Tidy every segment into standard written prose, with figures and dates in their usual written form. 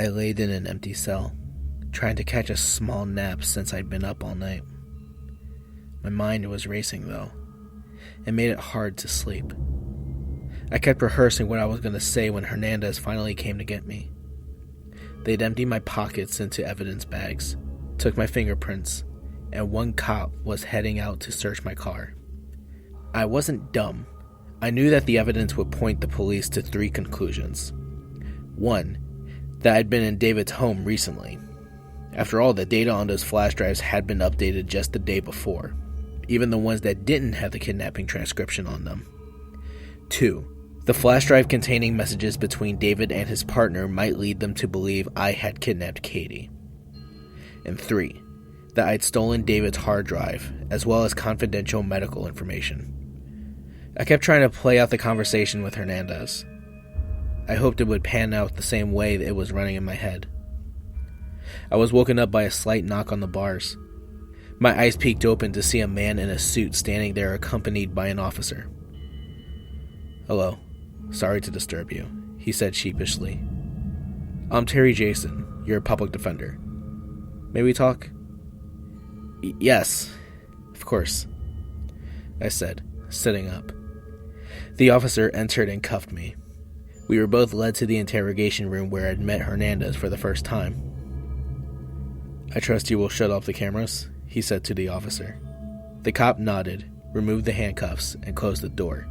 I laid in an empty cell, trying to catch a small nap since I'd been up all night. My mind was racing, though. It made it hard to sleep. I kept rehearsing what I was going to say when Hernandez finally came to get me. They'd emptied my pockets into evidence bags, took my fingerprints, and one cop was heading out to search my car. I wasn't dumb. I knew that the evidence would point the police to 3 conclusions. 1, that I'd been in David's home recently. After all, the data on those flash drives had been updated just the day before, even the ones that didn't have the kidnapping transcription on them. 2, the flash drive containing messages between David and his partner might lead them to believe I had kidnapped Katie. And 3, that I'd stolen David's hard drive, as well as confidential medical information. I kept trying to play out the conversation with Hernandez. I hoped it would pan out the same way that it was running in my head. I was woken up by a slight knock on the bars. My eyes peeked open to see a man in a suit standing there accompanied by an officer. "Hello. Sorry to disturb you," he said sheepishly. "I'm Terry Jason, your public defender. May we talk?" Yes, of course," I said, sitting up. The officer entered and cuffed me. We were both led to the interrogation room where I'd met Hernandez for the first time. "I trust you will shut off the cameras," he said to the officer. The cop nodded, removed the handcuffs, and closed the door.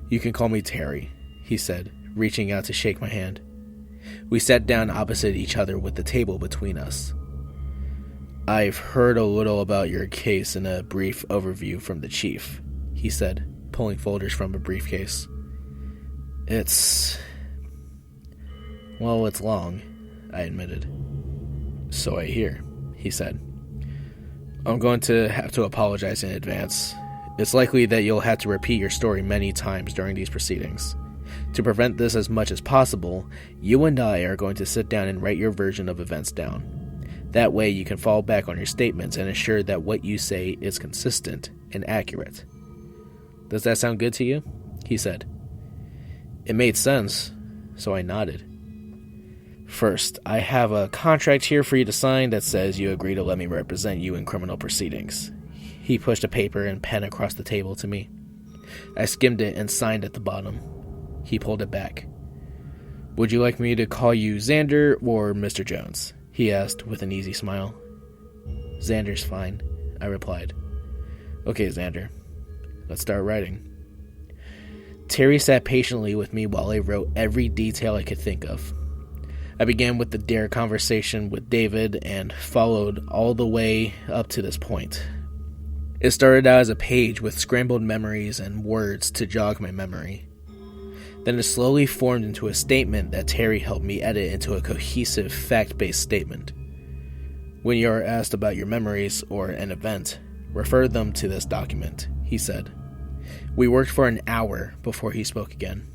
"You can call me Terry," he said, reaching out to shake my hand. We sat down opposite each other with the table between us. "I've heard a little about your case in a brief overview from the chief," he said, pulling folders from a briefcase. It's long," I admitted. "So I hear," he said. "I'm going to have to apologize in advance. It's likely that you'll have to repeat your story many times during these proceedings. To prevent this as much as possible, you and I are going to sit down and write your version of events down. That way you can fall back on your statements and ensure that what you say is consistent and accurate. Does that sound good to you?" he said. It made sense, so I nodded. "First, I have a contract here for you to sign that says you agree to let me represent you in criminal proceedings." He pushed a paper and pen across the table to me. I skimmed it and signed at the bottom. He pulled it back. "Would you like me to call you Zander or Mr. Jones?" he asked with an easy smile. "Zander's fine," I replied. "Okay, Zander. Let's start writing." Terry sat patiently with me while I wrote every detail I could think of. I began with the dare conversation with David and followed all the way up to this point. It started out as a page with scrambled memories and words to jog my memory. Then it slowly formed into a statement that Terry helped me edit into a cohesive, fact-based statement. "When you are asked about your memories or an event, refer them to this document," he said. We worked for an hour before he spoke again.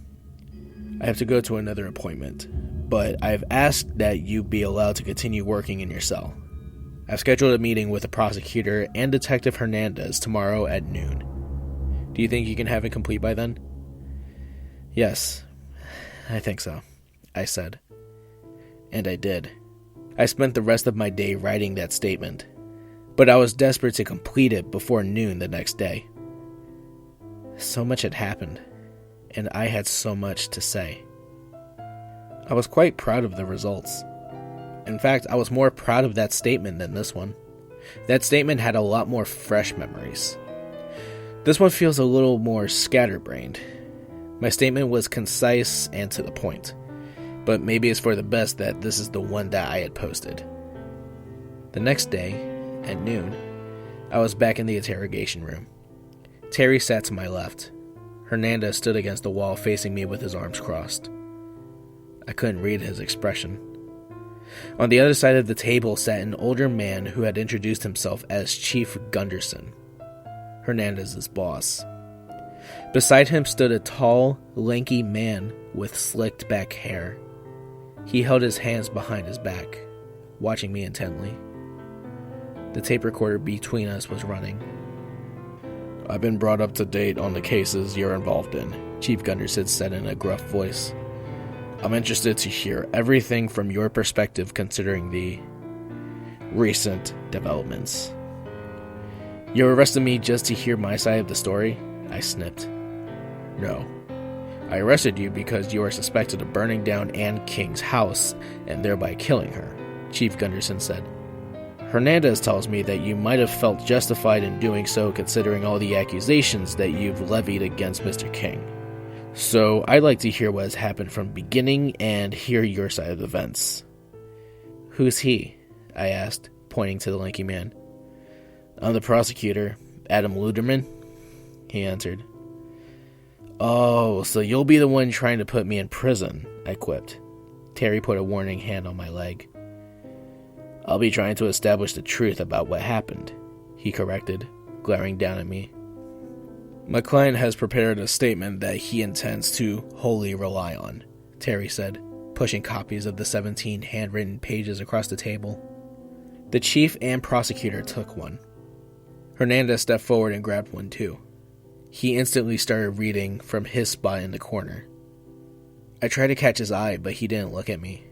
"I have to go to another appointment, but I've asked that you be allowed to continue working in your cell. I've scheduled a meeting with the prosecutor and Detective Hernandez tomorrow at noon. Do you think you can have it complete by then?" "Yes, I think so," I said. And I did. I spent the rest of my day writing that statement, but I was desperate to complete it before noon the next day. So much had happened, and I had so much to say. I was quite proud of the results. In fact, I was more proud of that statement than this one. That statement had a lot more fresh memories. This one feels a little more scatterbrained. My statement was concise and to the point, but maybe it's for the best that this is the one that I had posted. The next day, at noon, I was back in the interrogation room. Terry sat to my left. Hernandez stood against the wall facing me with his arms crossed. I couldn't read his expression. On the other side of the table sat an older man who had introduced himself as Chief Gunderson, Hernandez's boss. Beside him stood a tall, lanky man with slicked back hair. He held his hands behind his back, watching me intently. The tape recorder between us was running. "I've been brought up to date on the cases you're involved in," Chief Gunderson said in a gruff voice. I'm interested to hear everything from your perspective considering the recent developments. You arrested me just to hear my side of the story? I snipped. No. I arrested you because you are suspected of burning down Anne King's house and thereby killing her, Chief Gunderson said. Hernandez tells me that you might have felt justified in doing so considering all the accusations that you've levied against Mr. King. So I'd like to hear what has happened from the beginning and hear your side of events. Who's he? I asked, pointing to the lanky man. I'm the prosecutor, Adam Luderman, he answered. Oh, so you'll be the one trying to put me in prison, I quipped. Terry put a warning hand on my leg. I'll be trying to establish the truth about what happened, he corrected, glaring down at me. My client has prepared a statement that he intends to wholly rely on, Terry said, pushing copies of the 17 handwritten pages across the table. The chief and prosecutor took one. Hernandez stepped forward and grabbed one too. He instantly started reading from his spot in the corner. I tried to catch his eye, but he didn't look at me.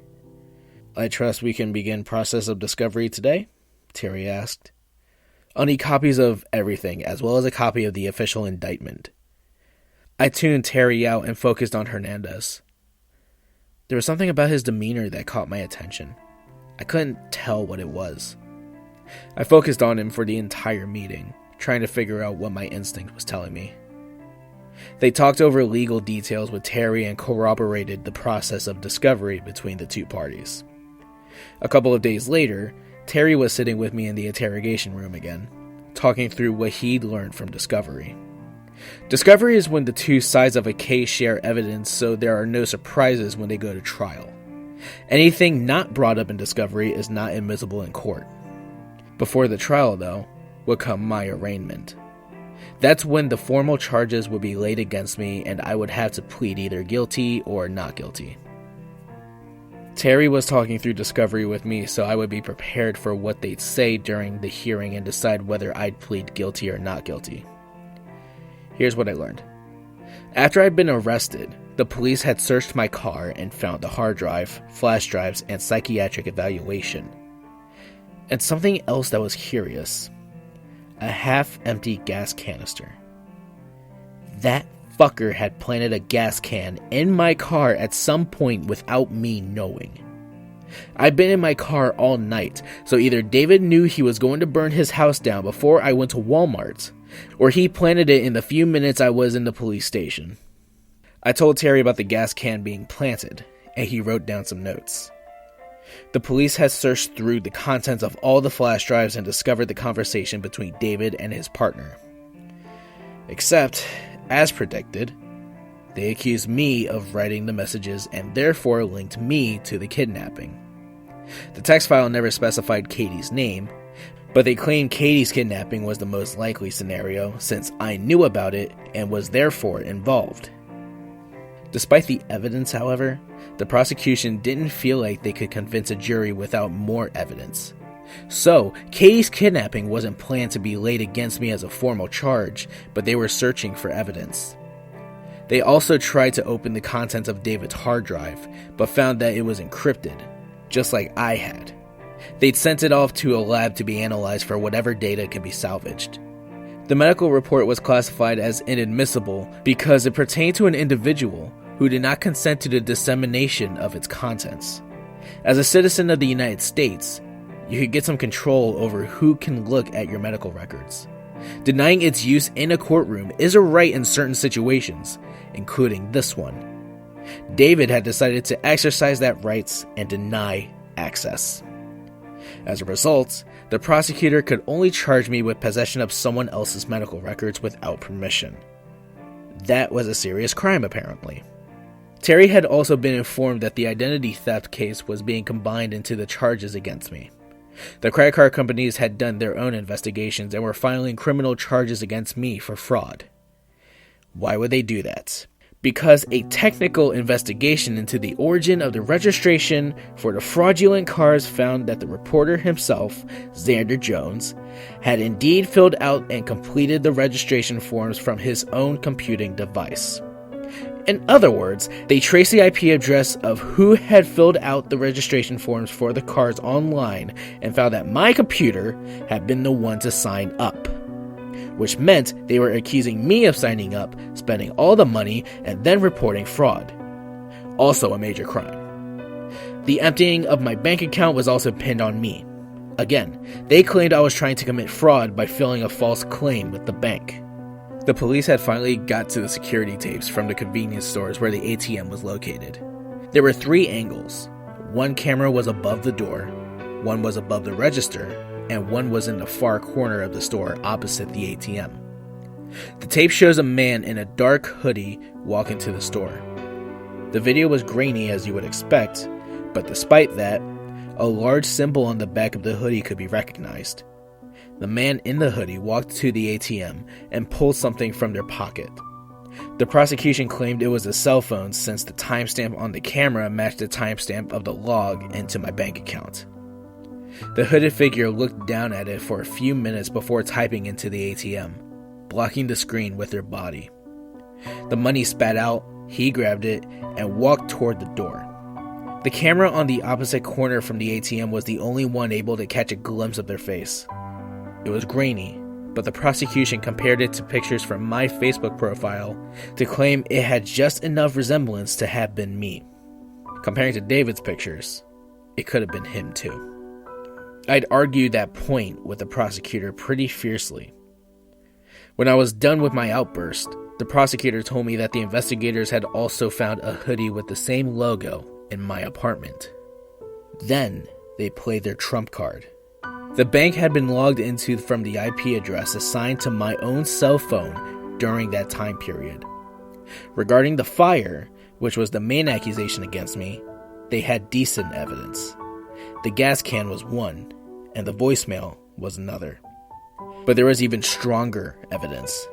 I trust we can begin process of discovery today? Terry asked. I'll need copies of everything, as well as a copy of the official indictment. I tuned Terry out and focused on Hernandez. There was something about his demeanor that caught my attention. I couldn't tell what it was. I focused on him for the entire meeting, trying to figure out what my instinct was telling me. They talked over legal details with Terry and corroborated the process of discovery between the two parties. A couple of days later, Terry was sitting with me in the interrogation room again, talking through what he'd learned from discovery. Discovery is when the two sides of a case share evidence, so there are no surprises when they go to trial. Anything not brought up in discovery is not admissible in court. Before the trial, though, would come my arraignment. That's when the formal charges would be laid against me and I would have to plead either guilty or not guilty. Terry was talking through discovery with me so I would be prepared for what they'd say during the hearing and decide whether I'd plead guilty or not guilty. Here's what I learned. After I'd been arrested, the police had searched my car and found a hard drive, flash drives, and psychiatric evaluation. And something else that was curious. A half-empty gas canister. That fucker had planted a gas can in my car at some point without me knowing. I'd been in my car all night, so either David knew he was going to burn his house down before I went to Walmart, or he planted it in the few minutes I was in the police station. I told Terry about the gas can being planted, and he wrote down some notes. The police had searched through the contents of all the flash drives and discovered the conversation between David and his partner. Except, as predicted, they accused me of writing the messages and therefore linked me to the kidnapping. The text file never specified Katie's name, but they claimed Katie's kidnapping was the most likely scenario since I knew about it and was therefore involved. Despite the evidence, however, the prosecution didn't feel like they could convince a jury without more evidence. So, Katie's kidnapping wasn't planned to be laid against me as a formal charge, but they were searching for evidence. They also tried to open the contents of David's hard drive, but found that it was encrypted, just like I had. They'd sent it off to a lab to be analyzed for whatever data could be salvaged. The medical report was classified as inadmissible because it pertained to an individual who did not consent to the dissemination of its contents. As a citizen of the United States, you could get some control over who can look at your medical records. Denying its use in a courtroom is a right in certain situations, including this one. David had decided to exercise that right and deny access. As a result, the prosecutor could only charge me with possession of someone else's medical records without permission. That was a serious crime, apparently. Terry had also been informed that the identity theft case was being combined into the charges against me. The credit card companies had done their own investigations and were filing criminal charges against me for fraud. Why would they do that? Because a technical investigation into the origin of the registration for the fraudulent cars found that the reporter himself, Zander Jones, had indeed filled out and completed the registration forms from his own computing device. In other words, they traced the IP address of who had filled out the registration forms for the cars online and found that my computer had been the one to sign up, which meant they were accusing me of signing up, spending all the money, and then reporting fraud. Also a major crime. The emptying of my bank account was also pinned on me. Again, they claimed I was trying to commit fraud by filling a false claim with the bank. The police had finally got to the security tapes from the convenience stores where the ATM was located. There were 3 angles. One camera was above the door, one was above the register, and one was in the far corner of the store opposite the ATM. The tape shows a man in a dark hoodie walk into the store. The video was grainy as you would expect, but despite that, a large symbol on the back of the hoodie could be recognized. The man in the hoodie walked to the ATM and pulled something from their pocket. The prosecution claimed it was a cell phone since the timestamp on the camera matched the timestamp of the log into my bank account. The hooded figure looked down at it for a few minutes before typing into the ATM, blocking the screen with their body. The money spat out, he grabbed it, and walked toward the door. The camera on the opposite corner from the ATM was the only one able to catch a glimpse of their face. It was grainy, but the prosecution compared it to pictures from my Facebook profile to claim it had just enough resemblance to have been me. Comparing to David's pictures, it could have been him too. I'd argued that point with the prosecutor pretty fiercely. When I was done with my outburst, the prosecutor told me that the investigators had also found a hoodie with the same logo in my apartment. Then they played their trump card. The bank had been logged into from the IP address assigned to my own cell phone during that time period. Regarding the fire, which was the main accusation against me, they had decent evidence. The gas can was one, and the voicemail was another. But there was even stronger evidence.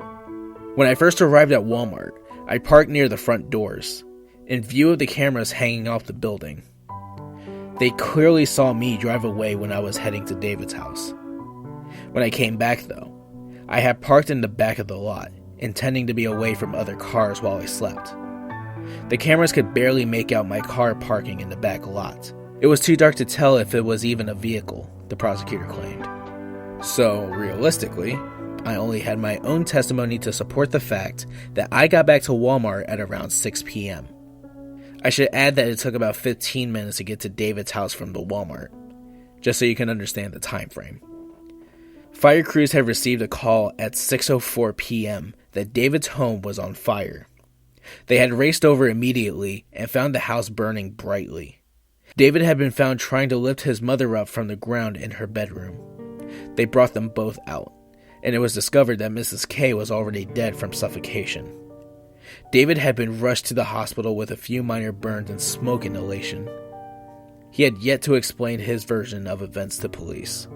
When I first arrived at Walmart, I parked near the front doors, in view of the cameras hanging off the building. They clearly saw me drive away when I was heading to David's house. When I came back though, I had parked in the back of the lot, intending to be away from other cars while I slept. The cameras could barely make out my car parking in the back lot. It was too dark to tell if it was even a vehicle, the prosecutor claimed. So, realistically, I only had my own testimony to support the fact that I got back to Walmart at around 6 p.m. I should add that it took about 15 minutes to get to David's house from the Walmart, just so you can understand the time frame. Fire crews had received a call at 6:04 p.m. that David's home was on fire. They had raced over immediately and found the house burning brightly. David had been found trying to lift his mother up from the ground in her bedroom. They brought them both out, and it was discovered that Mrs. K was already dead from suffocation. David had been rushed to the hospital with a few minor burns and smoke inhalation. He had yet to explain his version of events to police.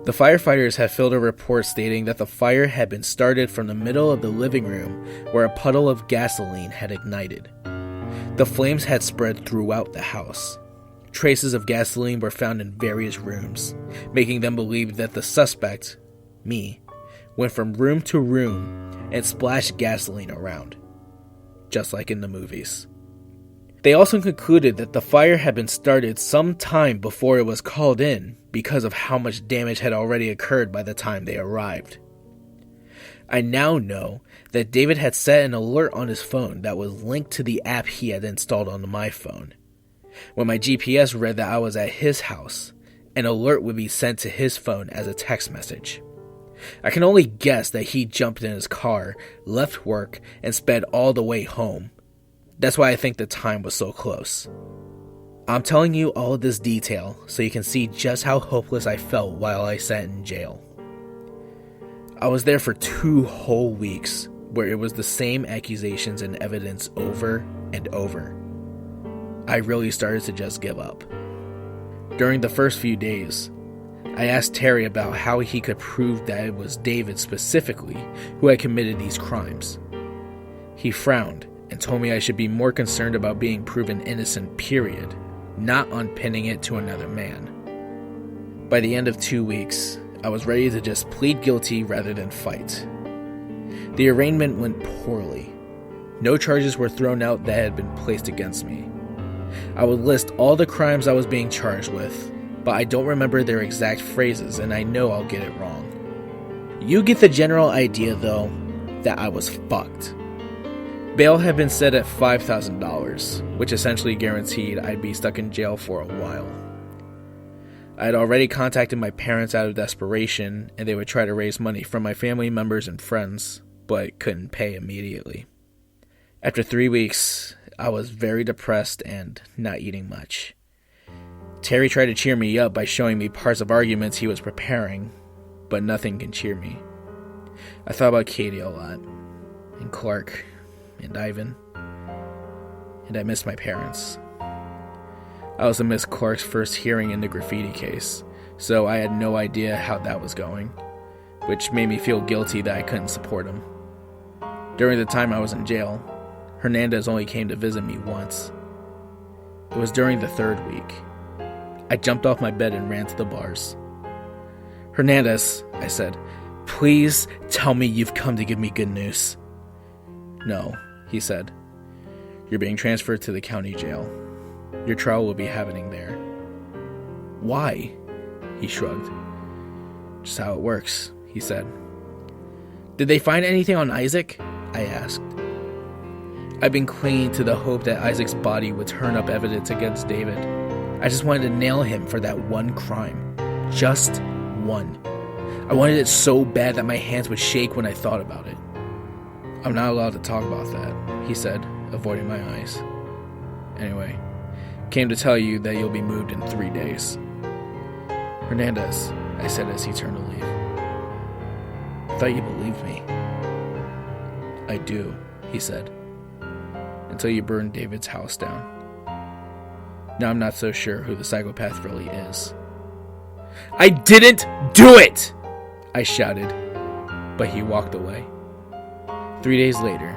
The firefighters had filled a report stating that the fire had been started from the middle of the living room where a puddle of gasoline had ignited. The flames had spread throughout the house. Traces of gasoline were found in various rooms, making them believe that the suspect, me, went from room to room and splashed gasoline around, just like in the movies. They also concluded that the fire had been started some time before it was called in because of how much damage had already occurred by the time they arrived. I now know that David had set an alert on his phone that was linked to the app he had installed on my phone. When my GPS read that I was at his house, an alert would be sent to his phone as a text message. I can only guess that he jumped in his car, left work, and sped all the way home. That's why I think the time was so close. I'm telling you all of this detail so you can see just how hopeless I felt while I sat in jail. I was there for 2 whole weeks where it was the same accusations and evidence over and over. I really started to just give up. During the first few days, I asked Terry about how he could prove that it was David specifically who had committed these crimes. He frowned and told me I should be more concerned about being proven innocent, period, not on pinning it to another man. By the end of 2 weeks, I was ready to just plead guilty rather than fight. The arraignment went poorly. No charges were thrown out that had been placed against me. I would list all the crimes I was being charged with, but I don't remember their exact phrases, and I know I'll get it wrong. You get the general idea, though, that I was fucked. Bail had been set at $5,000, which essentially guaranteed I'd be stuck in jail for a while. I had already contacted my parents out of desperation, and they would try to raise money from my family members and friends, but couldn't pay immediately. After 3 weeks, I was very depressed and not eating much. Terry tried to cheer me up by showing me parts of arguments he was preparing, but nothing can cheer me. I thought about Katie a lot, and Clark, and Ivan, and I missed my parents. I also missed Clark's first hearing in the graffiti case, so I had no idea how that was going, which made me feel guilty that I couldn't support him. During the time I was in jail, Hernandez only came to visit me once. It was during the 3rd week. I jumped off my bed and ran to the bars. "Hernandez," I said, "please tell me you've come to give me good news." "No," he said. "You're being transferred to the county jail. Your trial will be happening there." "Why?" He shrugged. "Just how it works," he said. "Did they find anything on Isaac?" I asked. I'd been clinging to the hope that Isaac's body would turn up evidence against David. I just wanted to nail him for that one crime. Just one. I wanted it so bad that my hands would shake when I thought about it. "I'm not allowed to talk about that," he said, avoiding my eyes. "Anyway, came to tell you that you'll be moved in 3 days." "Hernandez," I said as he turned to leave. "I thought you believed me." "I do," he said, "until you burned David's house down. Now I'm not so sure who the psychopath really is." "I didn't do it!" I shouted, but he walked away. 3 days later,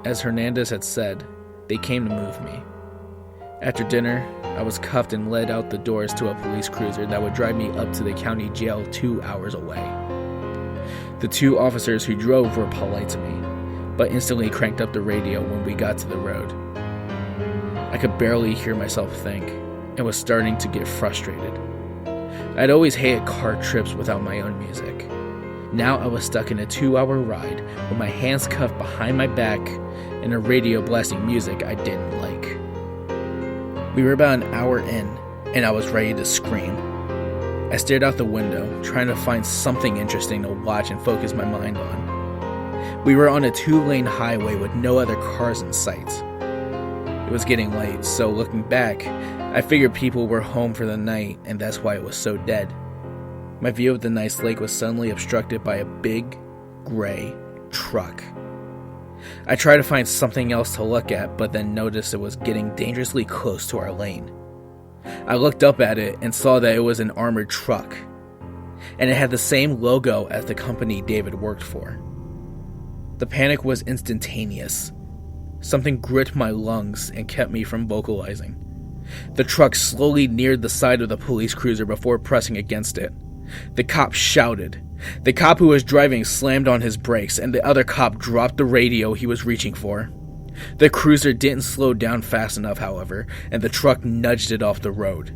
as Hernandez had said, they came to move me. After dinner, I was cuffed and led out the doors to a police cruiser that would drive me up to the county jail 2 hours away. The 2 officers who drove were polite to me, but instantly cranked up the radio when we got to the road. I could barely hear myself think, and was starting to get frustrated. I'd always hated car trips without my own music. Now I was stuck in a 2-hour ride with my hands cuffed behind my back and a radio blasting music I didn't like. We were about an hour in, and I was ready to scream. I stared out the window, trying to find something interesting to watch and focus my mind on. We were on a 2-lane highway with no other cars in sight. It was getting late, so looking back, I figured people were home for the night, and that's why it was so dead. My view of the nice lake was suddenly obstructed by a big, gray truck. I tried to find something else to look at, but then noticed it was getting dangerously close to our lane. I looked up at it and saw that it was an armored truck, and it had the same logo as the company David worked for. The panic was instantaneous. Something gripped my lungs and kept me from vocalizing. The truck slowly neared the side of the police cruiser before pressing against it. The cop shouted. The cop who was driving slammed on his brakes, and the other cop dropped the radio he was reaching for. The cruiser didn't slow down fast enough, however, and the truck nudged it off the road.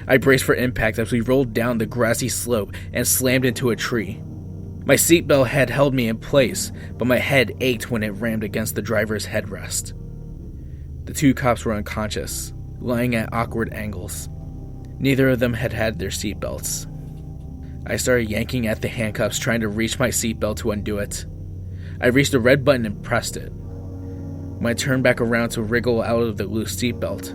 I braced for impact as we rolled down the grassy slope and slammed into a tree. My seatbelt had held me in place, but my head ached when it rammed against the driver's headrest. The 2 cops were unconscious, lying at awkward angles. Neither of them had had their seatbelts. I started yanking at the handcuffs, trying to reach my seatbelt to undo it. I reached the red button and pressed it. When I turned back around to wriggle out of the loose seatbelt,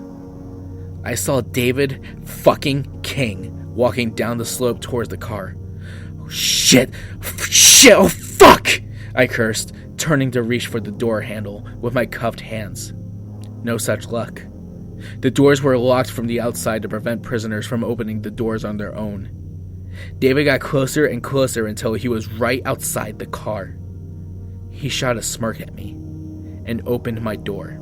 I saw David fucking King walking down the slope towards the car. Shit, oh fuck! I cursed, turning to reach for the door handle with my cuffed hands. No such luck. The doors were locked from the outside to prevent prisoners from opening the doors on their own. David got closer and closer until he was right outside the car. He shot a smirk at me and opened my door.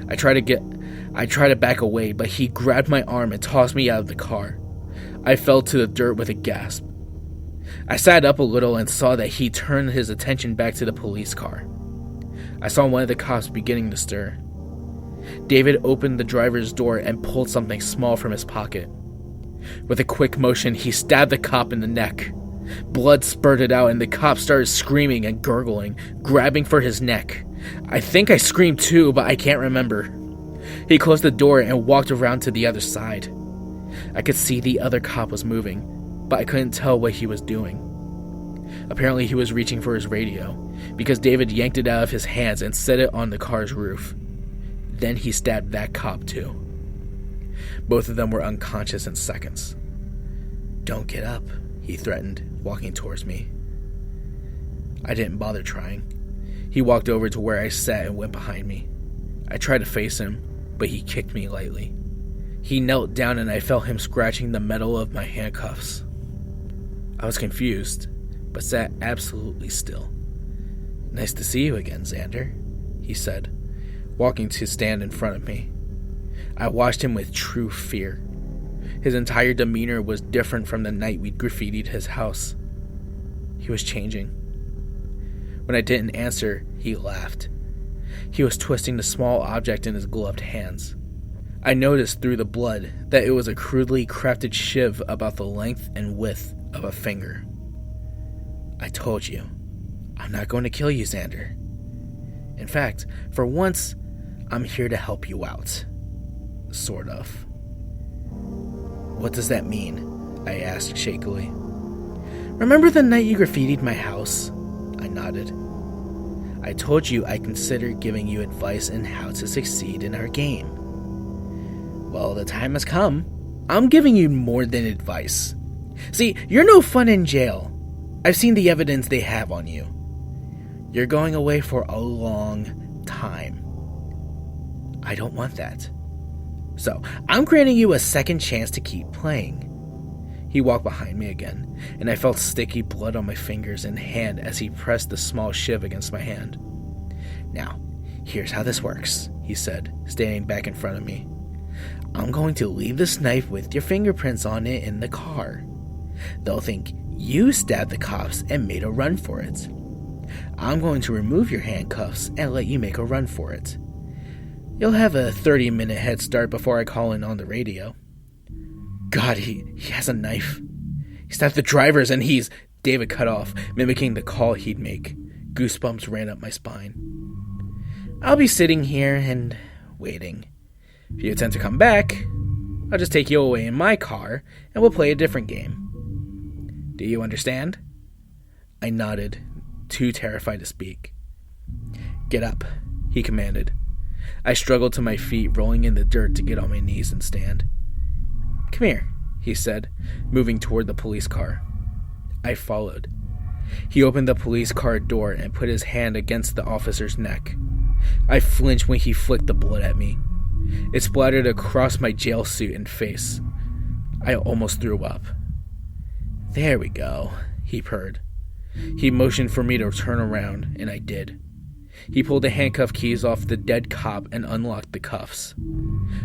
I tried to back away, but he grabbed my arm and tossed me out of the car. I fell to the dirt with a gasp. I sat up a little and saw that he turned his attention back to the police car. I saw one of the cops beginning to stir. David opened the driver's door and pulled something small from his pocket. With a quick motion, he stabbed the cop in the neck. Blood spurted out and the cop started screaming and gurgling, grabbing for his neck. I think I screamed too, but I can't remember. He closed the door and walked around to the other side. I could see the other cop was moving, but I couldn't tell what he was doing. Apparently he was reaching for his radio, because David yanked it out of his hands and set it on the car's roof. Then he stabbed that cop too. Both of them were unconscious in seconds. "Don't get up," he threatened, walking towards me. I didn't bother trying. He walked over to where I sat and went behind me. I tried to face him, but he kicked me lightly. He knelt down and I felt him scratching the metal of my handcuffs. I was confused, but sat absolutely still. "Nice to see you again, Zander," he said, walking to stand in front of me. I watched him with true fear. His entire demeanor was different from the night we'd graffitied his house. He was changing. When I didn't answer, he laughed. He was twisting the small object in his gloved hands. I noticed through the blood that it was a crudely crafted shiv about the length and width of a finger. "I told you, I'm not going to kill you, Zander. In fact, for once, I'm here to help you out. Sort of." "What does that mean?" I asked shakily. "Remember the night you graffitied my house?" I nodded. "I told you I considered giving you advice on how to succeed in our game. Well, the time has come. I'm giving you more than advice. See, you're no fun in jail. I've seen the evidence they have on you. You're going away for a long time. I don't want that. So, I'm granting you a second chance to keep playing." He walked behind me again, and I felt sticky blood on my fingers and hand as he pressed the small shiv against my hand. "Now, here's how this works," he said, standing back in front of me. "I'm going to leave this knife with your fingerprints on it in the car. They'll think you stabbed the cops and made a run for it. I'm going to remove your handcuffs and let you make a run for it. You'll have a 30-minute head start before I call in on the radio." "God, he has a knife. He stabbed the drivers and he's..." David cut off, mimicking the call he'd make. Goosebumps ran up my spine. "I'll be sitting here and waiting. If you attempt to come back, I'll just take you away in my car and we'll play a different game. Do you understand?" I nodded, too terrified to speak. "Get up," he commanded. I struggled to my feet, rolling in the dirt to get on my knees and stand. "Come here," he said, moving toward the police car. I followed. He opened the police car door and put his hand against the officer's neck. I flinched when he flicked the blood at me. It splattered across my jail suit and face. I almost threw up. "There we go," he purred. He motioned for me to turn around, and I did. He pulled the handcuff keys off the dead cop and unlocked the cuffs.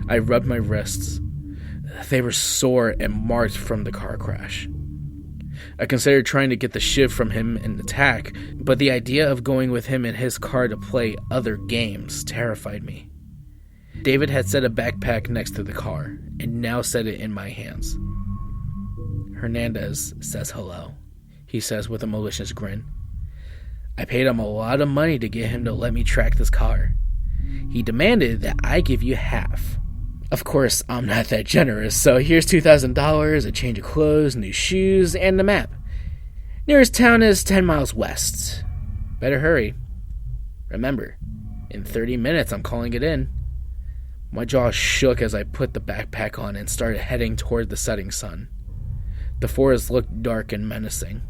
I rubbed my wrists. They were sore and marked from the car crash. I considered trying to get the shiv from him and attack, but the idea of going with him in his car to play other games terrified me. David had set a backpack next to the car, and now set it in my hands. "Hernandez says hello," he says with a malicious grin. "I paid him a lot of money to get him to let me track this car. He demanded that I give you half. Of course, I'm not that generous, so here's $2,000, a change of clothes, new shoes, and the map. Nearest town is 10 miles west. Better hurry. Remember, in 30 minutes I'm calling it in." My jaw shook as I put the backpack on and started heading toward the setting sun. The forest looked dark and menacing.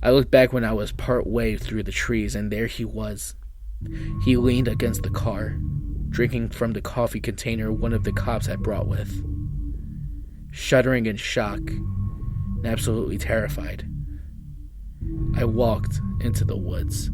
I looked back when I was part way through the trees, and there he was. He leaned against the car, drinking from the coffee container one of the cops had brought with. Shuddering in shock and absolutely terrified, I walked into the woods.